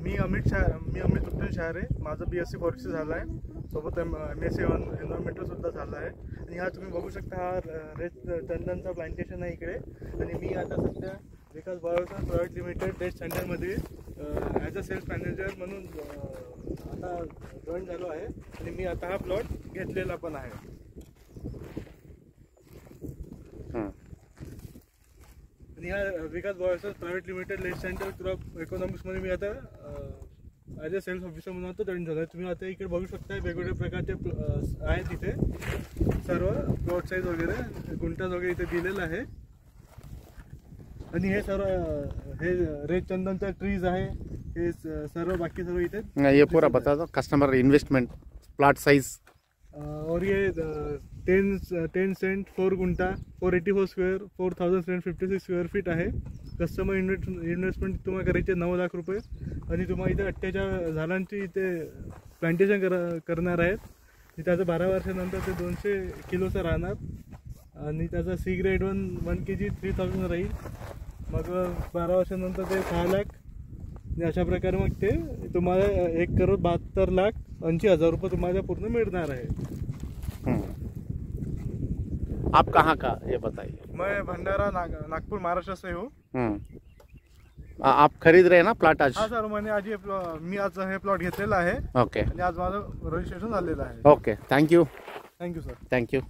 मी अमित उद्दीन शहारे, माझं BSc forestry झालं आहे, सोबत MSc एन्व्हायरमेंटल सुद्धा झालं आहे. आणि हा तुम्ही बघू शकता, हा रेड चंदनचा प्लांटेशन आहे इकडे. आणि मी आता सध्या विकास बायोसॉफ्ट प्रायव्हेट लिमिटेड रेड सेंटरमध्ये ॲज अ सेल्स मॅनेजर म्हणून आता जॉईन झालो आहे. आणि मी आता हा प्लॉट घेतलेला पण आहे. आणि ह्या Vikas biosoft private limited red centre crop इकॉनॉमिक्समध्ये मी आता ॲज अ सेल्स ऑफिसर म्हणून आता जॉईन झालो आहे. तुम्ही आता इकडे बघू शकता, वेगवेगळ्या प्रकारचे आहेत इथे, सर्व प्लॉट साईज वगैरे गुंठाज वगैरे इथे दिलेलं आहे. आणि हे सर्व हे रेड चंदनचा ट्रीज आहे, हे सर्व बाकी सर्व इथे. ये पूरा बता दो कस्टमर इन्वेस्टमेंट प्लॉट साइज. और ये 10 cent 4 guntha 484 square 4756 square feet आहे. कस्टमर इन्व्हेस्टमेंट तुम्हाला करायचे 9 लाख रुपये. आणि तुम्हाला इथे 48 झाडांची इथे प्लांटेशन करणार आहेत. त्याचं 12 वर्षानंतर ते 200 किलोचं राहणार. आणि त्याचा C ग्रेड 1 kg 3000 राहील. मग 12 वर्षानंतर ते 6 लाख. आणि अशा प्रकारे मग ते तुम्हाला 1,72,80,000 रुपये तुम्हाला पूर्ण मिळणार आहे. आप कहाँ का ये बताइए. मैं भंडारा नागपुर महाराष्ट्र से हूँ. आप खरीद रहे हैं ना प्लॉट आज. हाँ सर, मी आज हे प्लॉट घेतलेला आहे. ओके. आणि आज माझं रजिस्ट्रेशन झालेलं आहे. Okay, thank you sir. थँक्यू.